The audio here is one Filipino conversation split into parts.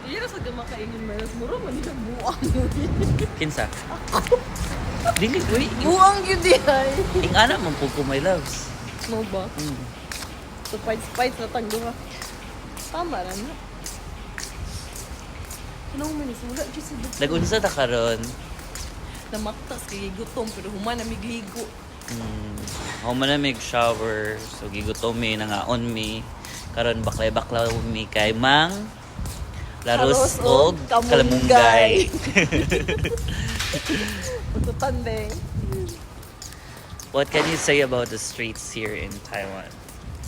Iya na sa gamakainin malas muro man yung buang. Kinsa? Dili, uy. Buang yun di ay. Ing ana man po ko, my loves. No ba? So spice na tanggo ha. Tama na na. Ano man is wala dyan sa dito. Nagunsa ta karon. Namaktas kay gutom pero human na migligo. Ako man na mig shower. So gigutom mi nangaon mi. Karon baklay-baklaw mi kay Mang Laros og Kalamunggay. Pututan din. What can you say about the streets here in Taiwan?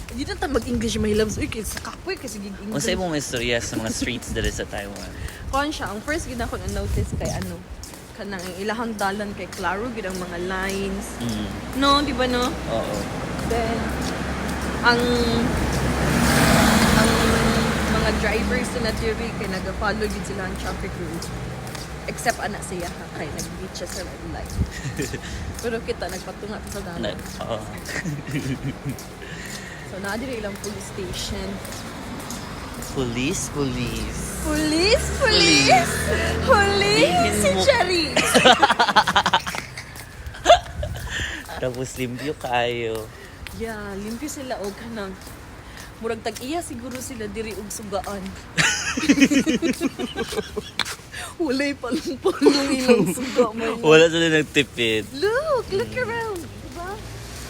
Hindi na tayo mag-English may loves. Uy, sa kapoy kasi gig-English. Unsa imong istorya sa mga streets diri sa Taiwan? Kuhan siya, ang first gina ko na-notice kay ano, kanang ilahang dalan kay klaro, gid ang mga lines. No, di ba no? Oo. Then, ang mga drivers na diri kay nag-follow gid sila ang traffic rules. Except anak siya ha, kay nag-beat siya sa red light. Pero kita nagpatunga sa dalan. Oo. So, naadiri ilang police station. Police. Police! Si Cherry! Tapos limpyo kayo. Yeah, limpyo sila o kanang. Murag tag-iya siguro sila diri og sugaan. Walay palong ilang suga man. Wala sila nagtipid. Look around. Diba?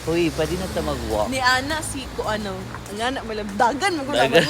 Uy, pwede na ta mag-walk. Ni Ana si ko ano, ang anak malabdagan mo Dagan.